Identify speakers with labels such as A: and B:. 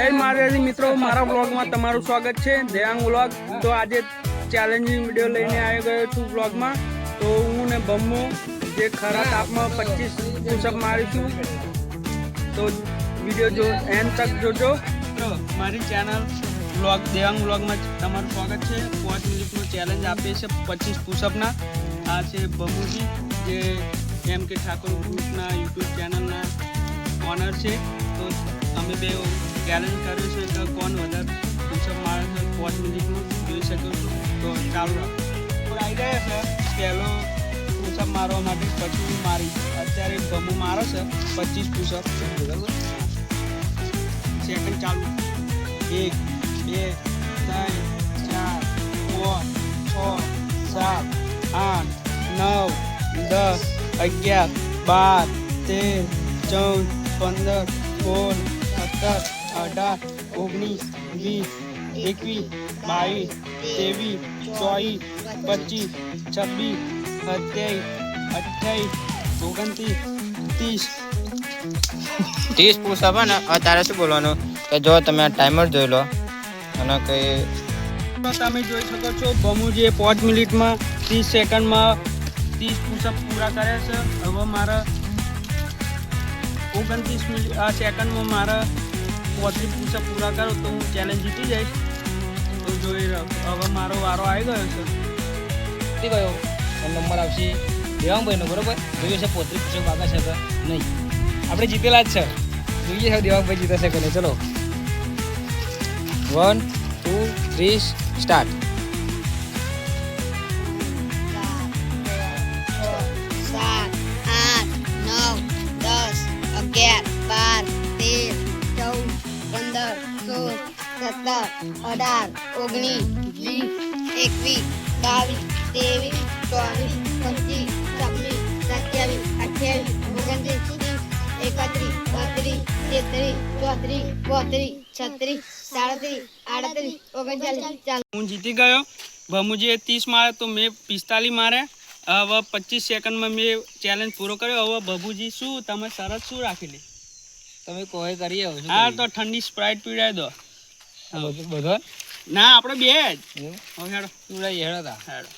A: એ મારા મિત્રો મારા વ્લોગમાં તમારું સ્વાગત છે દેવાંગ વ્લોગ। તો આજે ચેલેન્જિંગ વિડીયો લઈને આવી ગયો છું વ્લોગમાં। તો હું ને બમ્મુ જે ખરા તાપમાં 25 પુશઅપ મારીશું। તો વિડીયો જો એન્ડ તક જોજો। તો મારી ચેનલ વ્લોગ દેવાંગ વ્લોગમાં તમારું સ્વાગત છે। 5 મિનિટનો ચેલેન્જ આપે છે 25 પુશઅપના। આ છે બમ્મુજી જે એમ કે ઠાકોર ગ્રુપના યુટ્યુબ ચેનલના ઓનર છે। તો અમે બે ચેલેન્જ કર્યું છે કે કોણ વધારે પુશઅપ મારે છે 5 મિનિટમાં જોઈ શકો છો। તો ચાલુ રાખો। તો આવી ગયા છે પહેલો પુશઅપ મારવા માટે, પછી હું મારીશ। અત્યારે બમ્મુ મારે છે 25 પુશઅપ, બરાબર। સેકન્ડ ચાલુ। 1 2 3 4 5 6 7 8 9 10 11 12 13 14 15 16 17 18 19 20 21 22 23 24 25 26 27 28
B: 30 પુશઅપ હે ને। તારે શું બોલવાનું કે જો તમે આ ટાઈમર જોઈ લો અને કઈ
A: તમે જોઈ શકો છો બમ્મુજીએ 5 મિનિટમાં 30 સેકન્ડમાં 30 પુશઅપ પૂરા કર્યા છે। હવે મારા 29 સેકન્ડમાં મારા 35 પુશઅપ પૂરા કરો તો હું ચેલેન્જ જીતી જઈશ। તો જોઈ રહ્યો હવે મારો વારો આવી ગયો છે।
C: જીતી ગયો નંબર આવશે દેવાંગભાઈનો, બરોબર। જોઈએ છે 35 પુશઅપ આગળ છે કે નહીં। આપણે જીતેલા જ છે, જોઈએ છે દેવાંગભાઈ જીતે છે કે નહીં। ચલો 1 2 3 સ્ટાર્ટ।
A: હું જીતી ગયો। બમ્મુજીએ 30 મારે તો મેં 45 મારે। હવે 25 સેકન્ડમાં મેં ચેલેન્જ પૂરો કર્યો। હવે બબ્બુજી શું તમે શરત શું રાખેલી?
C: તમે કોઈ કરીએ
A: હા તો ઠંડી સ્પ્રાઇટ પીવડાવી દો।
C: બધો
A: ના આપણે બે જ
C: એવું
A: હેડો
C: પીવડાવીએ હેડો તા
A: હેડો।